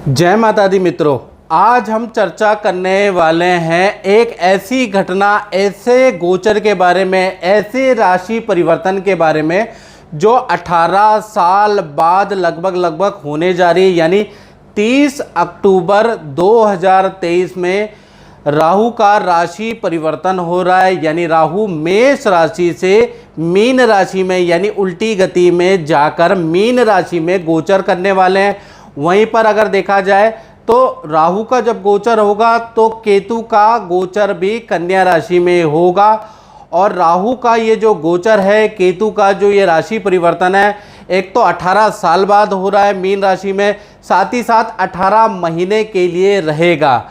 जय माता दी मित्रों, आज हम चर्चा करने वाले हैं एक ऐसी घटना, ऐसे गोचर के बारे में, ऐसे राशि परिवर्तन के बारे में जो 18 साल बाद लगभग होने जा रही है। यानी 30 अक्टूबर 2023 में राहु का राशि परिवर्तन हो रहा है। यानी राहु मेष राशि से मीन राशि में यानी उल्टी गति में जाकर मीन राशि में गोचर करने वाले हैं। वहीं पर अगर देखा जाए तो राहु का जब गोचर होगा तो केतु का गोचर भी कन्या राशि में होगा। और राहु का ये जो गोचर है, केतु का जो ये राशि परिवर्तन है, एक तो 18 साल बाद हो रहा है मीन राशि में, साथ ही साथ 18 महीने के लिए रहेगा।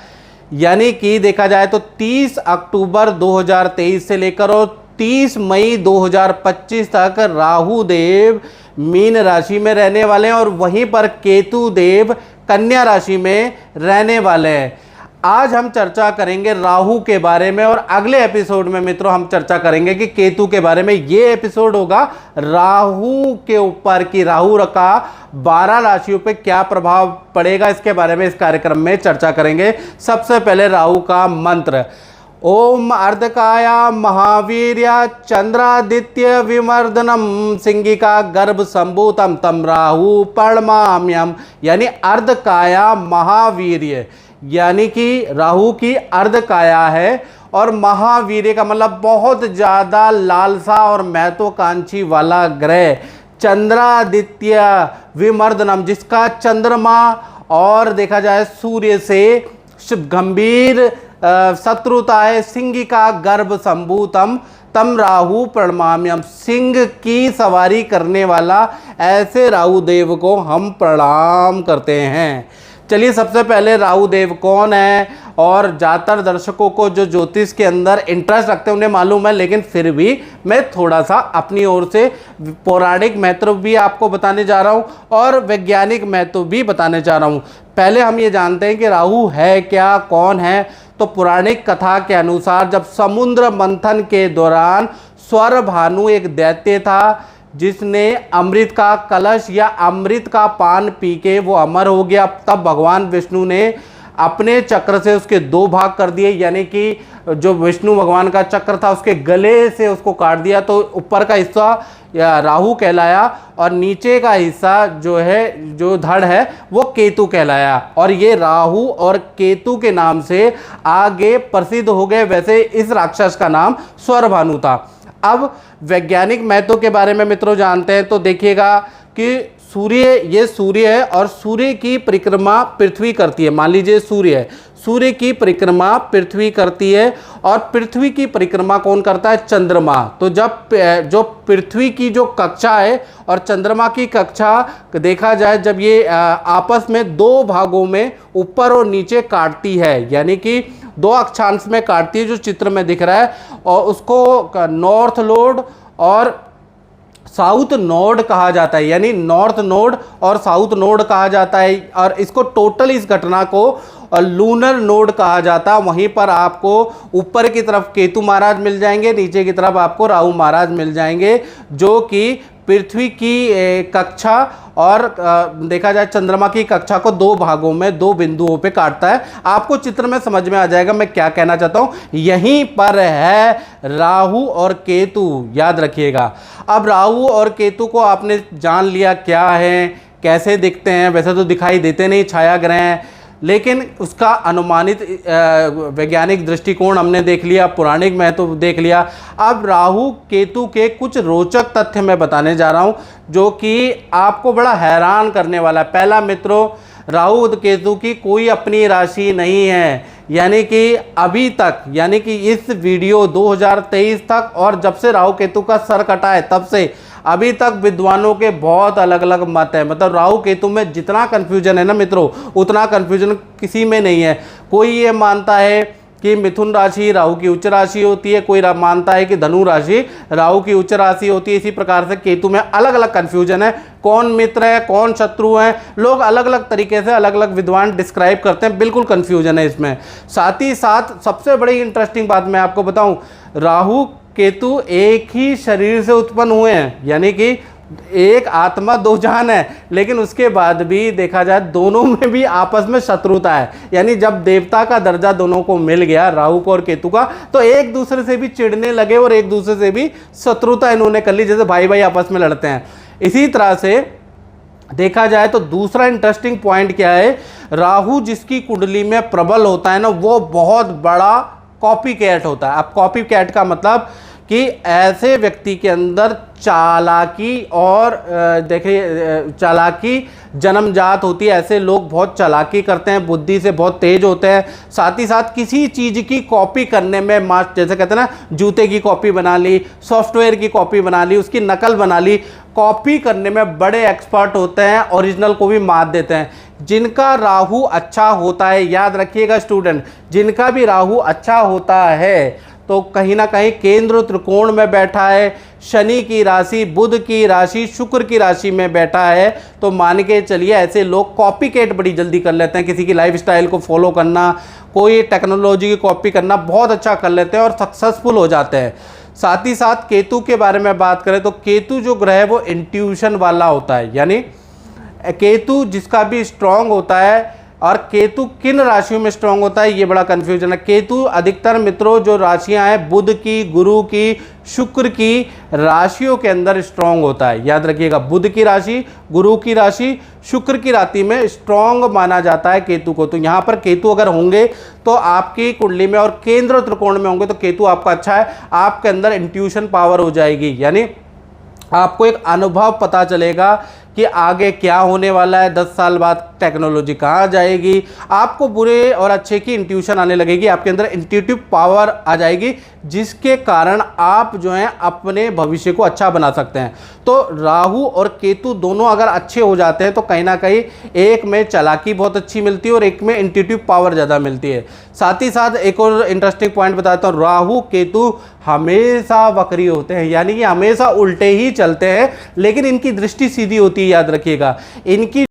यानी कि देखा जाए तो 30 अक्टूबर 2023 से लेकर और 30 मई 2025 तक राहु देव मीन राशि में रहने वाले हैं और वहीं पर केतु देव कन्या राशि में रहने वाले हैं। आज हम चर्चा करेंगे राहु के बारे में और अगले एपिसोड में मित्रों हम चर्चा करेंगे कि केतु के बारे में। ये एपिसोड होगा राहु के ऊपर कि राहु का 12 राशियों पे क्या प्रभाव पड़ेगा, इसके बारे में इस कार्यक्रम में चर्चा करेंगे। सबसे पहले राहु का मंत्र, ओम अर्धकाया महावीर्या चंद्रादित्य विमर्दनम सिंगिका गर्भ संभूतम तम राहु पर्णमाम्यम। यानी अर्धकाया महावीर्य, यानी कि राहु की अर्धकाया है और महावीर्य का मतलब बहुत ज़्यादा लालसा और महत्वाकांक्षी वाला ग्रह चंद्रादित्य विमर्दनम, जिसका चंद्रमा और देखा जाए सूर्य से गंभीर शत्रुता है। सिंगिका गर्भ संभूतम तम राहु प्रणमाम्यम, सिंह की सवारी करने वाला ऐसे राहु देव को हम प्रणाम करते हैं। चलिए सबसे पहले राहु देव कौन है, और ज़्यादातर दर्शकों को जो ज्योतिष के अंदर इंटरेस्ट रखते हैं उन्हें मालूम है, लेकिन फिर भी मैं थोड़ा सा अपनी ओर से पौराणिक महत्व भी आपको बताने जा रहा हूँ और वैज्ञानिक महत्व भी बताने जा रहा हूँ। पहले हम ये जानते हैं कि राहु है क्या, कौन है। तो पौराणिक कथा के अनुसार जब समुद्र मंथन के दौरान स्वर भानु एक दैत्य था जिसने अमृत का कलश या अमृत का पान पी के वो अमर हो गया, तब भगवान विष्णु ने अपने चक्र से उसके 2 भाग कर दिए। यानी कि जो विष्णु भगवान का चक्र था उसके गले से उसको काट दिया, तो ऊपर का हिस्सा या राहु कहलाया और नीचे का हिस्सा जो है, जो धड़ है, वो केतु कहलाया। और ये राहु और केतु के नाम से आगे प्रसिद्ध हो गए। वैसे इस राक्षस का नाम स्वरभानु था। अब वैज्ञानिक महत्व के बारे में मित्रों जानते हैं तो देखिएगा कि ये सूर्य है और सूर्य की परिक्रमा पृथ्वी करती है। मान लीजिए सूर्य है, सूर्य की परिक्रमा पृथ्वी करती है और पृथ्वी की परिक्रमा कौन करता है? चंद्रमा। तो जब जो पृथ्वी की जो कक्षा है और चंद्रमा की कक्षा देखा जाए, जब ये आपस में 2 भागों में ऊपर और नीचे काटती है, यानी कि 2 अक्षांश में काटती है, जो चित्र में दिख रहा है, और उसको नॉर्थ नोड और साउथ नोड कहा जाता है। यानी नॉर्थ नोड और साउथ नोड कहा जाता है और इसको टोटल इस घटना को लूनर नोड कहा जाता है। वहीं पर आपको ऊपर की तरफ केतु महाराज मिल जाएंगे, नीचे की तरफ आपको राहु महाराज मिल जाएंगे, जो कि पृथ्वी की कक्षा और देखा जाए चंद्रमा की कक्षा को 2 भागों में 2 बिंदुओं पे काटता है। आपको चित्र में समझ में आ जाएगा मैं क्या कहना चाहता हूँ। यहीं पर है राहु और केतु, याद रखिएगा। अब राहु और केतु को आपने जान लिया क्या है, कैसे दिखते हैं। वैसे तो दिखाई देते नहीं, छाया ग्रह हैं, लेकिन उसका अनुमानित वैज्ञानिक दृष्टिकोण हमने देख लिया, पौराणिक महत्व देख लिया। अब राहु केतु के कुछ रोचक तथ्य मैं बताने जा रहा हूं जो कि आपको बड़ा हैरान करने वाला है। पहला मित्रों, राहु केतु की कोई अपनी राशि नहीं है। यानी कि अभी तक, यानी कि इस वीडियो 2023 तक और जब से राहु केतु का सर कटा है तब से अभी तक विद्वानों के बहुत अलग अलग मत है। मतलब राहु केतु में जितना कन्फ्यूजन है ना मित्रों, उतना कन्फ्यूजन किसी में नहीं है। कोई ये मानता है कि मिथुन राशि राहु की उच्च राशि होती है, कोई मानता है कि धनु राशि राहु की उच्च राशि होती है। इसी प्रकार से केतु में अलग अलग कन्फ्यूजन है, कौन मित्र है कौन शत्रु है, लोग अलग अलग तरीके से अलग अलग विद्वान डिस्क्राइब करते हैं, बिल्कुल कन्फ्यूजन है इसमें। साथ ही साथ सबसे बड़ी इंटरेस्टिंग बात मैं आपको बताऊं, राहु केतु एक ही शरीर से उत्पन्न हुए हैं। यानी कि एक आत्मा दो जान है, लेकिन उसके बाद भी देखा जाए दोनों में भी आपस में शत्रुता है। यानी जब देवता का दर्जा दोनों को मिल गया, राहु को और केतु का, तो एक दूसरे से भी चिढ़ने लगे और एक दूसरे से भी शत्रुता इन्होंने कर ली, जैसे भाई भाई आपस में लड़ते हैं। इसी तरह से देखा जाए तो दूसरा इंटरेस्टिंग पॉइंट क्या है, राहु जिसकी कुंडली में प्रबल होता है ना, वो बहुत बड़ा कॉपी कैट होता है। अब कॉपी कैट का मतलब कि ऐसे व्यक्ति के अंदर चालाकी और देखिए चालाकी जन्मजात होती है। ऐसे लोग बहुत चालाकी करते हैं, बुद्धि से बहुत तेज होते हैं, साथ ही साथ किसी चीज़ की कॉपी करने में जैसे कहते हैं ना, जूते की कॉपी बना ली, सॉफ्टवेयर की कॉपी बना ली, उसकी नकल बना ली, कॉपी करने में बड़े एक्सपर्ट होते हैं, ओरिजिनल को भी मात देते हैं। जिनका राहु अच्छा होता है, याद रखिएगा स्टूडेंट, जिनका भी राहु अच्छा होता है तो कहीं ना कहीं केंद्र त्रिकोण में बैठा है, शनि की राशि, बुध की राशि, शुक्र की राशि में बैठा है, तो मान के चलिए ऐसे लोग कॉपी कैट बड़ी जल्दी कर लेते हैं। किसी की लाइफस्टाइल को फॉलो करना, कोई टेक्नोलॉजी की कॉपी करना बहुत अच्छा कर लेते हैं और सक्सेसफुल हो जाते हैं। साथ ही साथ केतु के बारे में बात करें तो केतु जो ग्रह है वो इंट्यूशन वाला होता है। यानी केतु जिसका भी स्ट्रांग होता है, और केतु किन राशियों में स्ट्रांग होता है ये बड़ा कंफ्यूजन है। केतु अधिकतर मित्रों जो राशियां हैं बुध की, गुरु की, शुक्र की राशियों के अंदर स्ट्रांग होता है। याद रखिएगा, बुध की राशि, गुरु की राशि, शुक्र की राशि में स्ट्रांग माना जाता है केतु को। तो यहाँ पर केतु अगर होंगे तो आपकी कुंडली में और केंद्र त्रिकोण में होंगे तो केतु आपका अच्छा है, आपके अंदर इंट्यूशन पावर हो जाएगी। यानी आपको एक अनुभव पता चलेगा कि आगे क्या होने वाला है, 10 साल बाद टेक्नोलॉजी कहाँ जाएगी, आपको बुरे और अच्छे की इंट्यूशन आने लगेगी, आपके अंदर इंट्यूटिव पावर आ जाएगी, जिसके कारण आप जो हैं अपने भविष्य को अच्छा बना सकते हैं। तो राहु और केतु दोनों अगर अच्छे हो जाते हैं तो कहीं ना कहीं एक में चालाकी बहुत अच्छी मिलती है और एक में इंट्यूटिव पावर ज़्यादा मिलती है। साथ ही साथ एक और इंटरेस्टिंग पॉइंट बताता हूँ, राहु केतु हमेशा वक्री होते हैं, यानी कि हमेशा उल्टे ही चलते हैं, लेकिन इनकी दृष्टि सीधी होती है। याद रखिएगा, इनकी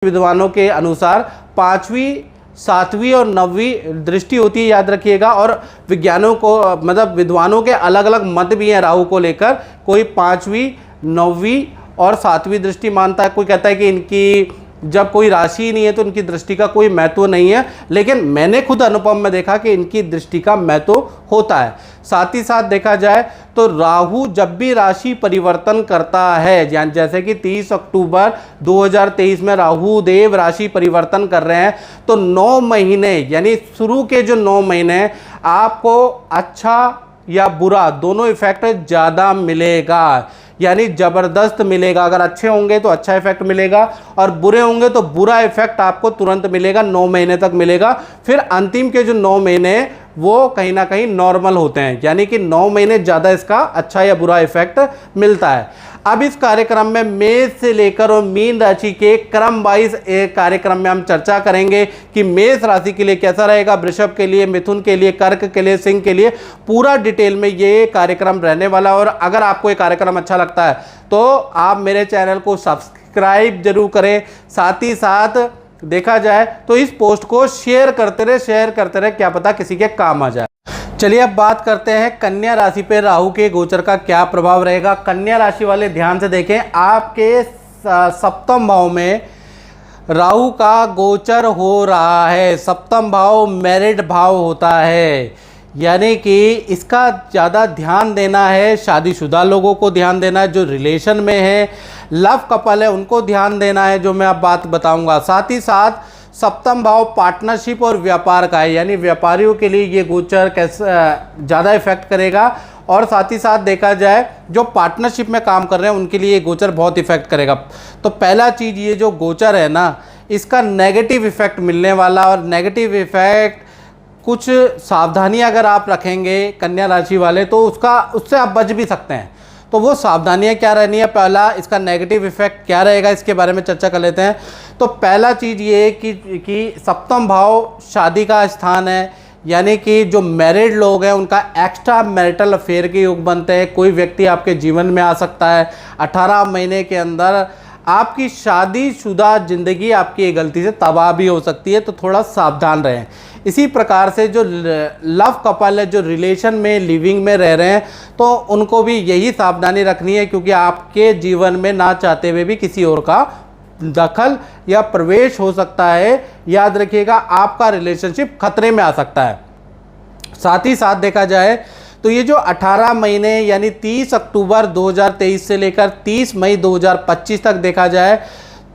विद्वानों के अनुसार 5वीं, 7वीं और 9वीं दृष्टि होती है। याद रखिएगा, और विज्ञानों को मतलब विद्वानों के अलग अलग मत भी हैं राहु को लेकर। कोई 5वीं, 9वीं और 7वीं दृष्टि मानता है, कोई कहता है कि इनकी जब कोई राशि ही नहीं है तो इनकी दृष्टि का कोई महत्व नहीं है, लेकिन मैंने खुद अनुभव में देखा कि इनकी दृष्टि का महत्व होता है। साथ ही साथ देखा जाए तो राहु जब भी राशि परिवर्तन करता है, जैसे कि 30 अक्टूबर 2023 में राहु देव राशि परिवर्तन कर रहे हैं, तो 9 महीने यानी शुरू के जो 9 महीने आपको अच्छा या बुरा दोनों इफेक्ट ज़्यादा मिलेगा, यानी ज़बरदस्त मिलेगा। अगर अच्छे होंगे तो अच्छा इफेक्ट मिलेगा और बुरे होंगे तो बुरा इफेक्ट आपको तुरंत मिलेगा, 9 महीने तक मिलेगा। फिर अंतिम के जो 9 महीने वो कहीं ना कहीं नॉर्मल होते हैं, यानी कि 9 महीने ज़्यादा इसका अच्छा या बुरा इफेक्ट मिलता है। अब इस कार्यक्रम में मेष से लेकर और मीन राशि के क्रम वाइज एक कार्यक्रम में हम चर्चा करेंगे कि मेष राशि के लिए कैसा रहेगा, वृषभ के लिए, मिथुन के लिए, कर्क के लिए, सिंह के लिए, पूरा डिटेल में ये कार्यक्रम रहने वाला। और अगर आपको ये कार्यक्रम अच्छा लगता है तो आप मेरे चैनल को सब्सक्राइब जरूर करें। साथ ही साथ देखा जाए तो इस पोस्ट को शेयर करते रहे, क्या पता किसी के काम आ जाए। चलिए अब बात करते हैं कन्या राशि पे राहु के गोचर का क्या प्रभाव रहेगा। कन्या राशि वाले ध्यान से देखें, आपके सप्तम भाव में राहु का गोचर हो रहा है। सप्तम भाव मैरिड भाव होता है, यानी कि इसका ज़्यादा ध्यान देना है, शादीशुदा लोगों को ध्यान देना है, जो रिलेशन में है, लव कपल है उनको ध्यान देना है, जो मैं अब बात बताऊंगा। साथ ही साथ सप्तम भाव पार्टनरशिप और व्यापार का है, यानी व्यापारियों के लिए ये गोचर कैसे ज़्यादा इफेक्ट करेगा। और साथ ही साथ देखा जाए जो पार्टनरशिप में काम कर रहे हैं उनके लिए ये गोचर बहुत इफेक्ट करेगा। तो पहला चीज़, ये जो गोचर है ना, इसका नेगेटिव इफेक्ट मिलने वाला, और नेगेटिव इफेक्ट कुछ सावधानियां अगर आप रखेंगे कन्या राशि वाले तो उससे आप बच भी सकते हैं। तो वो सावधानियां क्या रहनी है, पहला इसका नेगेटिव इफेक्ट क्या रहेगा, इसके बारे में चर्चा कर लेते हैं। तो पहला चीज़ ये कि सप्तम भाव शादी का स्थान है, यानी कि जो मैरिड लोग हैं उनका एक्स्ट्रा मैरिटल अफेयर के योग बनते हैं। कोई व्यक्ति आपके जीवन में आ सकता है 18 महीने के अंदर। आपकी शादीशुदा ज़िंदगी आपकी एक गलती से तबाह भी हो सकती है, तो थोड़ा सावधान रहें। इसी प्रकार से जो लव कपल है, जो रिलेशन में लिविंग में रह रहे हैं, तो उनको भी यही सावधानी रखनी है, क्योंकि आपके जीवन में ना चाहते हुए भी किसी और का दखल या प्रवेश हो सकता है। याद रखिएगा, आपका रिलेशनशिप खतरे में आ सकता है। साथ ही साथ देखा जाए तो ये जो 18 महीने यानी 30 अक्टूबर 2023 से लेकर 30 मई 2025 तक देखा जाए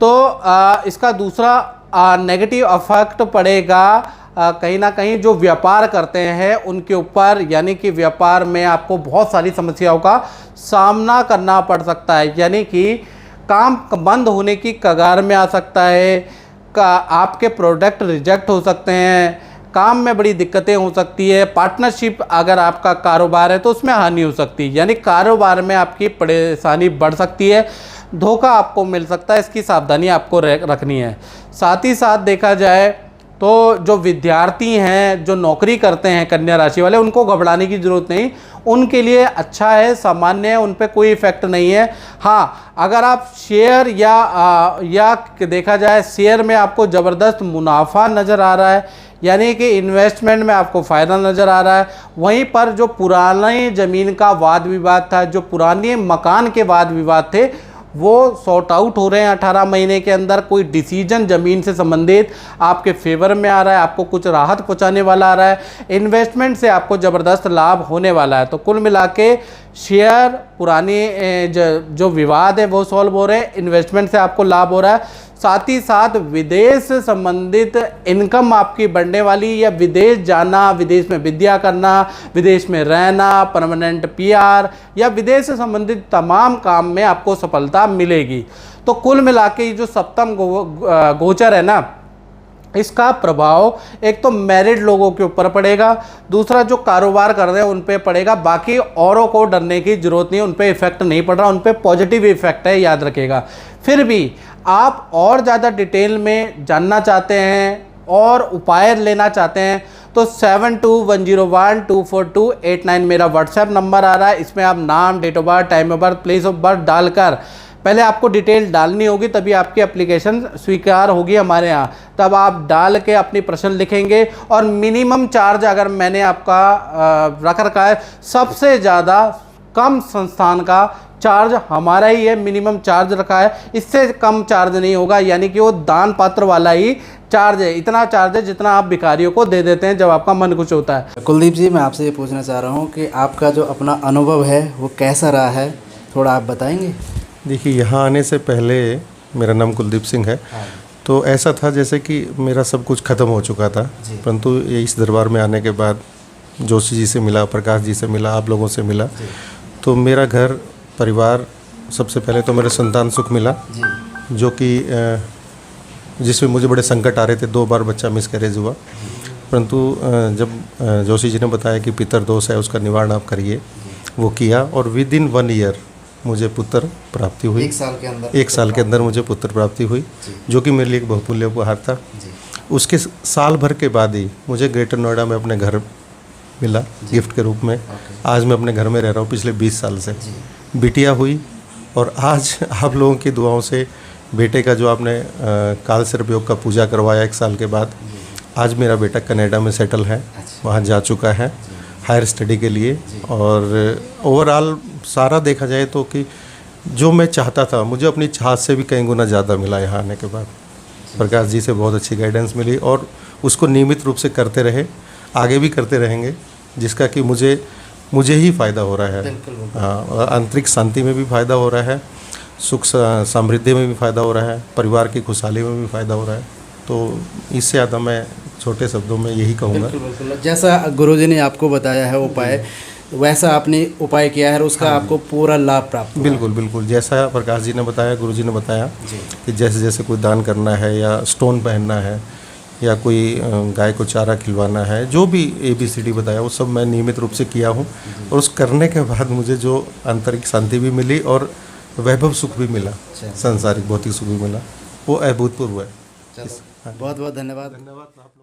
तो इसका दूसरा नेगेटिव इफेक्ट पड़ेगा कहीं ना कहीं जो व्यापार करते हैं उनके ऊपर, यानी कि व्यापार में आपको बहुत सारी समस्याओं का सामना करना पड़ सकता है, यानी कि काम बंद होने की कगार में आ सकता है, आपके प्रोडक्ट रिजेक्ट हो सकते हैं, काम में बड़ी दिक्कतें हो सकती है, पार्टनरशिप अगर आपका कारोबार है तो उसमें हानि हो सकती है, यानी कारोबार में आपकी परेशानी बढ़ सकती है, धोखा आपको मिल सकता है, इसकी सावधानी आपको रखनी है। साथ ही साथ देखा जाए तो जो विद्यार्थी हैं, जो नौकरी करते हैं कन्या राशि वाले, उनको घबराने की ज़रूरत नहीं, उनके लिए अच्छा है, सामान्य है, उन पर कोई इफ़ेक्ट नहीं है। हाँ, अगर आप शेयर या देखा जाए शेयर में आपको ज़बरदस्त मुनाफा नज़र आ रहा है, यानी कि इन्वेस्टमेंट में आपको फ़ायदा नज़र आ रहा है, वहीं पर जो पुरानी ज़मीन का वाद विवाद था, जो पुराने मकान के वाद विवाद थे, वो सॉर्ट आउट हो रहे हैं 18 महीने के अंदर। कोई डिसीजन ज़मीन से संबंधित आपके फेवर में आ रहा है, आपको कुछ राहत पहुंचाने वाला आ रहा है, इन्वेस्टमेंट से आपको ज़बरदस्त लाभ होने वाला है। तो कुल मिला के शेयर, पुरानी जो विवाद है वो सॉल्व हो रहे हैं, इन्वेस्टमेंट से आपको लाभ हो रहा है। साथ ही साथ विदेश से संबंधित इनकम आपकी बढ़ने वाली, या विदेश जाना, विदेश में विद्या करना, विदेश में रहना, परमानेंट पीआर या विदेश से संबंधित तमाम काम में आपको सफलता मिलेगी। तो कुल मिला के ये जो सप्तम गोचर है ना, इसका प्रभाव एक तो मैरिड लोगों के ऊपर पड़ेगा, दूसरा जो कारोबार कर रहे हैं उन पे पड़ेगा। बाकी औरों को डरने की ज़रूरत नहीं, उन पे इफेक्ट नहीं पड़ रहा, उन पे पॉजिटिव इफेक्ट है, याद रखिएगा। फिर भी आप और ज़्यादा डिटेल में जानना चाहते हैं और उपाय लेना चाहते हैं तो 7210124289 मेरा व्हाट्सएप नंबर आ रहा है। इसमें आप नाम, date of birth, time of birth, place of birth डालकर पहले आपको डिटेल डालनी होगी, तभी आपकी एप्लीकेशन स्वीकार होगी हमारे यहाँ। तब आप डाल के अपनी प्रश्न लिखेंगे और मिनिमम चार्ज अगर मैंने आपका रख रखा है, सबसे ज़्यादा कम संस्थान का चार्ज हमारा ही है, मिनिमम चार्ज रखा है, इससे कम चार्ज नहीं होगा, यानी कि वो दान पात्र वाला ही चार्ज है। इतना चार्ज है जितना आप भिखारियों को दे देते हैं जब आपका मन खुश होता है। कुलदीप जी, मैं आपसे ये पूछना चाह रहा हूँ कि आपका जो अपना अनुभव है वो कैसा रहा है, थोड़ा आप बताएंगे? देखिए, यहाँ आने से पहले मेरा नाम कुलदीप सिंह है। तो ऐसा था जैसे कि मेरा सब कुछ ख़त्म हो चुका था, परंतु ये इस दरबार में आने के बाद जोशी जी से मिला, प्रकाश जी से मिला, आप लोगों से मिला, तो मेरा घर परिवार, सबसे पहले तो मेरे संतान सुख मिला, जो कि जिसमें मुझे बड़े संकट आ रहे थे। 2 बार बच्चा मिसकैरेज हुआ, परंतु जब जोशी जी ने बताया कि पितर दोष है, उसका निवारण आप करिए, वो किया और विद इन 1 ईयर मुझे पुत्र प्राप्ति हुई। 1 साल के अंदर? 1 साल के अंदर मुझे पुत्र प्राप्ति हुई, जो कि मेरे लिए एक बहुमूल्य उपहार था। उसके साल भर के बाद ही मुझे ग्रेटर नोएडा में अपने घर मिला गिफ्ट के रूप में। आज मैं अपने घर में रह रहा हूँ पिछले 20 साल से। बिटिया हुई और आज आप लोगों की दुआओं से बेटे का जो आपने काल सर्प योग का पूजा करवाया 1 साल के बाद, आज मेरा बेटा कनाडा में सेटल है, वहाँ जा चुका है हायर स्टडी के लिए। और ओवरऑल सारा देखा जाए तो कि जो मैं चाहता था, मुझे अपनी चाहत से भी कई गुना ज़्यादा मिला यहाँ आने के बाद। प्रकाश जी से बहुत अच्छी गाइडेंस मिली और उसको नियमित रूप से करते रहे, आगे भी करते रहेंगे, जिसका कि मुझे ही फ़ायदा हो रहा है। हाँ, आंतरिक शांति में भी फ़ायदा हो रहा है, सुख समृद्धि में भी फ़ायदा हो रहा है, परिवार की खुशहाली में भी फ़ायदा हो रहा है। तो इससे ज़्यादा मैं छोटे शब्दों में यही कहूँगा। बिल्कुल। जैसा गुरुजी ने आपको बताया है उपाय, वैसा आपने उपाय किया है और उसका आपको पूरा लाभ प्राप्त हुआ। बिल्कुल। जैसा प्रकाश जी ने बताया, गुरुजी ने बताया कि जैसे जैसे कोई दान करना है या स्टोन पहनना है या कोई गाय को चारा खिलवाना है, जो भी ABCD बताया वो सब मैं नियमित रूप से किया हूँ। और उस करने के बाद मुझे जो आंतरिक शांति भी मिली और वैभव सुख भी मिला, सांसारिक भौतिक सुख भी मिला, वो अभूतपूर्व है। बहुत बहुत धन्यवाद। धन्यवाद आप लोगों।